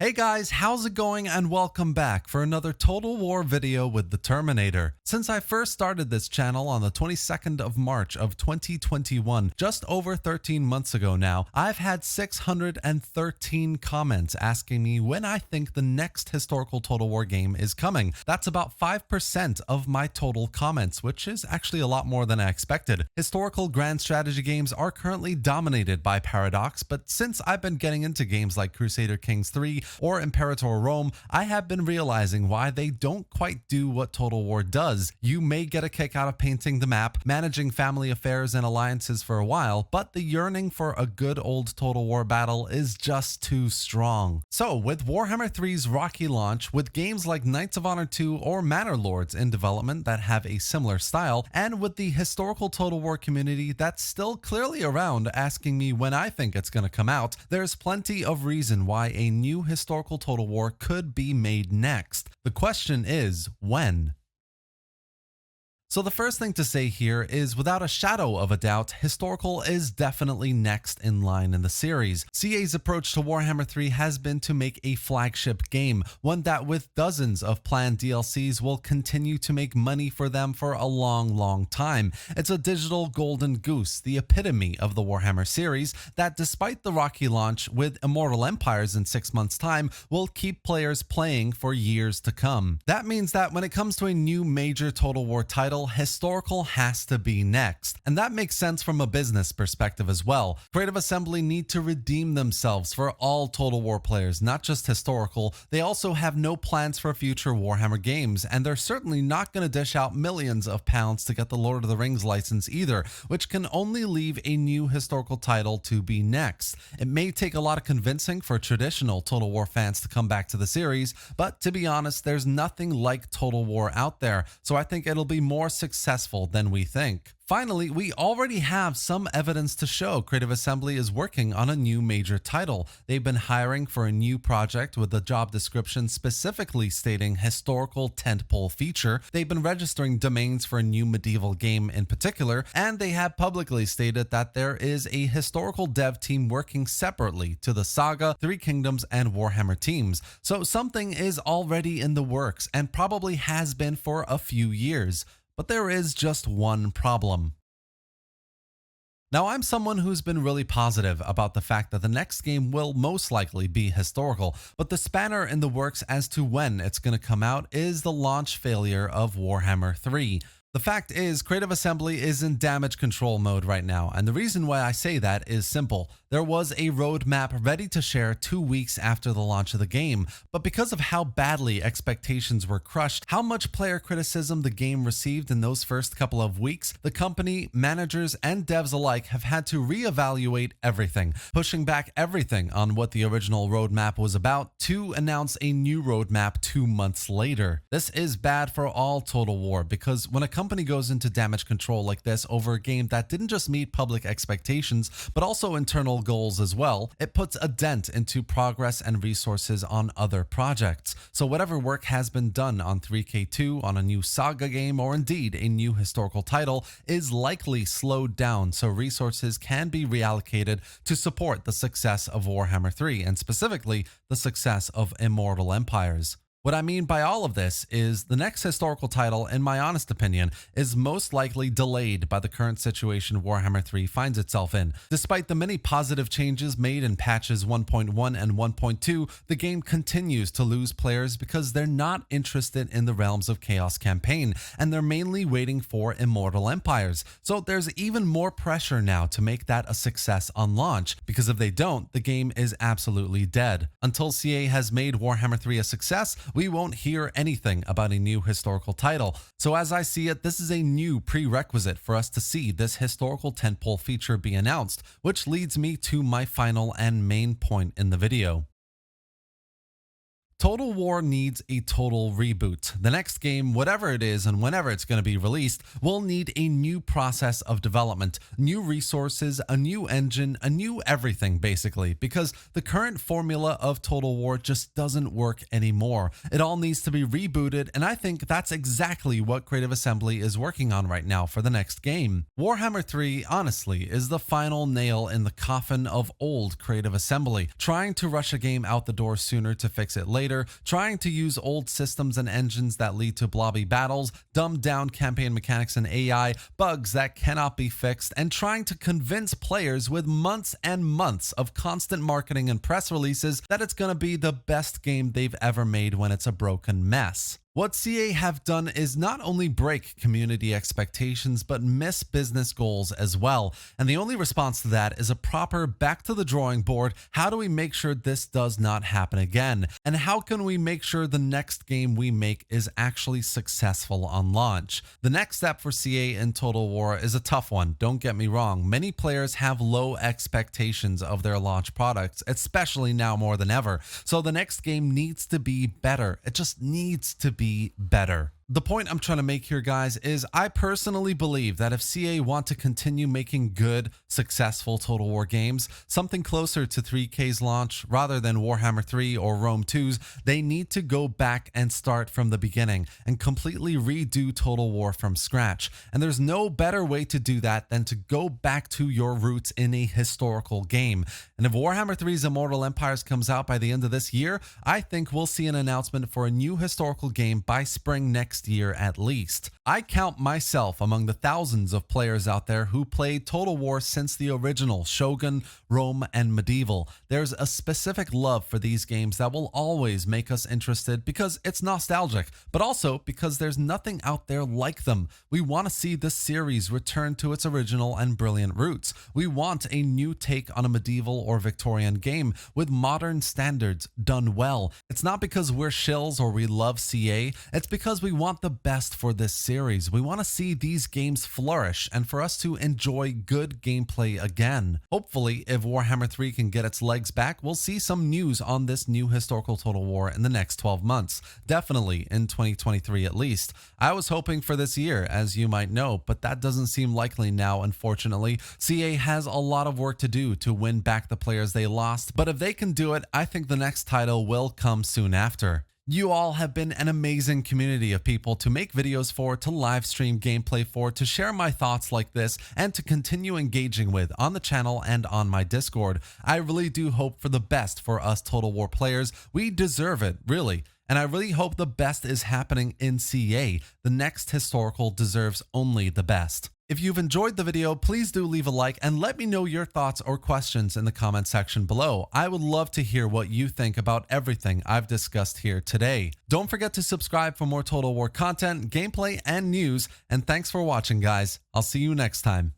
Hey guys, how's it going and welcome back for another Total War video with the Terminator. Since I first started this channel on the 22nd of March of 2021, just over 13 months ago now, I've had 613 comments asking me when I think the next historical Total War game is coming. That's about 5% of my total comments, which is actually a lot more than I expected. Historical grand strategy games are currently dominated by Paradox, but since I've been getting into games like Crusader Kings 3, or Imperator Rome, I have been realizing why they don't quite do what Total War does. You may get a kick out of painting the map, managing family affairs and alliances for a while, but the yearning for a good old Total War battle is just too strong. So with Warhammer 3's rocky launch, with games like Knights of Honor 2 or Manor Lords in development that have a similar style, and with the historical Total War community that's still clearly around asking me when I think it's going to come out, there's plenty of reason why a new historical Total War could be made next. The question is, when? So the first thing to say here is, without a shadow of a doubt, historical is definitely next in line in the series. CA's approach to Warhammer 3 has been to make a flagship game, one that with dozens of planned DLCs will continue to make money for them for a long time. It's a digital golden goose, the epitome of the Warhammer series, that despite the rocky launch with Immortal Empires in 6 months' time, will keep players playing for years to come. That means that when it comes to a new major Total War title, historical has to be next. And that makes sense from a business perspective as well. Creative Assembly need to redeem themselves for all Total War players, not just historical. They also have no plans for future Warhammer games, and they're certainly not going to dish out millions of pounds to get the Lord of the Rings license either, which can only leave a new historical title to be next. It may take a lot of convincing for traditional Total War fans to come back to the series, but to be honest, there's nothing like Total War out there, so I think it'll be more successful than we think. Finally, we already have some evidence to show Creative Assembly is working on a new major title. They've been hiring for a new project with a job description specifically stating historical tentpole feature. They've been registering domains for a new medieval game in particular, and they have publicly stated that there is a historical dev team working separately to the Saga, Three Kingdoms, and Warhammer teams. So something is already in the works and probably has been for a few years. But there is just one problem. Now, I'm someone who's been really positive about the fact that the next game will most likely be historical, but the spanner in the works as to when it's going to come out is the launch failure of Warhammer 3. The fact is, Creative Assembly is in damage control mode right now, and the reason why I say that is simple. There was a roadmap ready to share 2 weeks after the launch of the game, but because of how badly expectations were crushed, how much player criticism the game received in those first couple of weeks, the company, managers, and devs alike have had to reevaluate everything, pushing back everything on what the original roadmap was about to announce a new roadmap 2 months later. This is bad for all Total War, because when a company goes into damage control like this over a game that didn't just meet public expectations, but also internal goals as well, it puts a dent into progress and resources on other projects. So whatever work has been done on 3K2, on a new Saga game, or indeed a new historical title is likely slowed down so resources can be reallocated to support the success of Warhammer 3 and specifically the success of Immortal Empires. What I mean by all of this is the next historical title, in my honest opinion, is most likely delayed by the current situation Warhammer 3 finds itself in. Despite the many positive changes made in patches 1.1 and 1.2, the game continues to lose players because they're not interested in the Realms of Chaos campaign, and they're mainly waiting for Immortal Empires. So there's even more pressure now to make that a success on launch, because if they don't, the game is absolutely dead. Until CA has made Warhammer 3 a success, we won't hear anything about a new historical title. So as I see it, this is a new prerequisite for us to see this historical tentpole feature be announced, which leads me to my final and main point in the video. Total War needs a total reboot. The next game, whatever it is and whenever it's going to be released, will need a new process of development, new resources, a new engine, a new everything basically, because the current formula of Total War just doesn't work anymore. It all needs to be rebooted, and I think that's exactly what Creative Assembly is working on right now for the next game. Warhammer 3, honestly, is the final nail in the coffin of old Creative Assembly, trying to rush a game out the door sooner to fix it later, trying to use old systems and engines that lead to blobby battles, dumbed down campaign mechanics and AI, bugs that cannot be fixed, and trying to convince players with months and months of constant marketing and press releases that it's going to be the best game they've ever made when it's a broken mess. What CA have done is not only break community expectations, but miss business goals as well. And the only response to that is a proper back to the drawing board. How do we make sure this does not happen again? And how can we make sure the next game we make is actually successful on launch? The next step for CA in Total War is a tough one, don't get me wrong. Many players have low expectations of their launch products, especially now more than ever. So the next game needs to be better. It just needs to be better. The point I'm trying to make here, guys, is I personally believe that if CA want to continue making good, successful Total War games, something closer to 3K's launch rather than Warhammer 3 or Rome 2's, they need to go back and start from the beginning and completely redo Total War from scratch. And there's no better way to do that than to go back to your roots in a historical game. And if Warhammer 3's Immortal Empires comes out by the end of this year, I think we'll see an announcement for a new historical game by spring next year at least. I count myself among the thousands of players out there who played Total War since the original Shogun, Rome, and Medieval. There's a specific love for these games that will always make us interested because it's nostalgic, but also because there's nothing out there like them. We want to see this series return to its original and brilliant roots. We want a new take on a medieval or Victorian game with modern standards done well. It's not because we're shills or we love CA, it's because we want the best for this series. We want to see these games flourish and for us to enjoy good gameplay again. Hopefully, if Warhammer 3 can get its legs back, we'll see some news on this new historical Total War in the next 12 months. Definitely in 2023 at least. I was hoping for this year, as you might know, but that doesn't seem likely now, unfortunately. CA has a lot of work to do to win back the players they lost, but if they can do it, I think the next title will come soon after. You all have been an amazing community of people to make videos for, to live stream gameplay for, to share my thoughts like this, and to continue engaging with on the channel and on my Discord. I really do hope for the best for us Total War players. We deserve it, really. And I really hope the best is happening in CA. The next historical deserves only the best. If you've enjoyed the video, please do leave a like and let me know your thoughts or questions in the comment section below. I would love to hear what you think about everything I've discussed here today. Don't forget to subscribe for more Total War content, gameplay, and news. And thanks for watching, guys. I'll see you next time.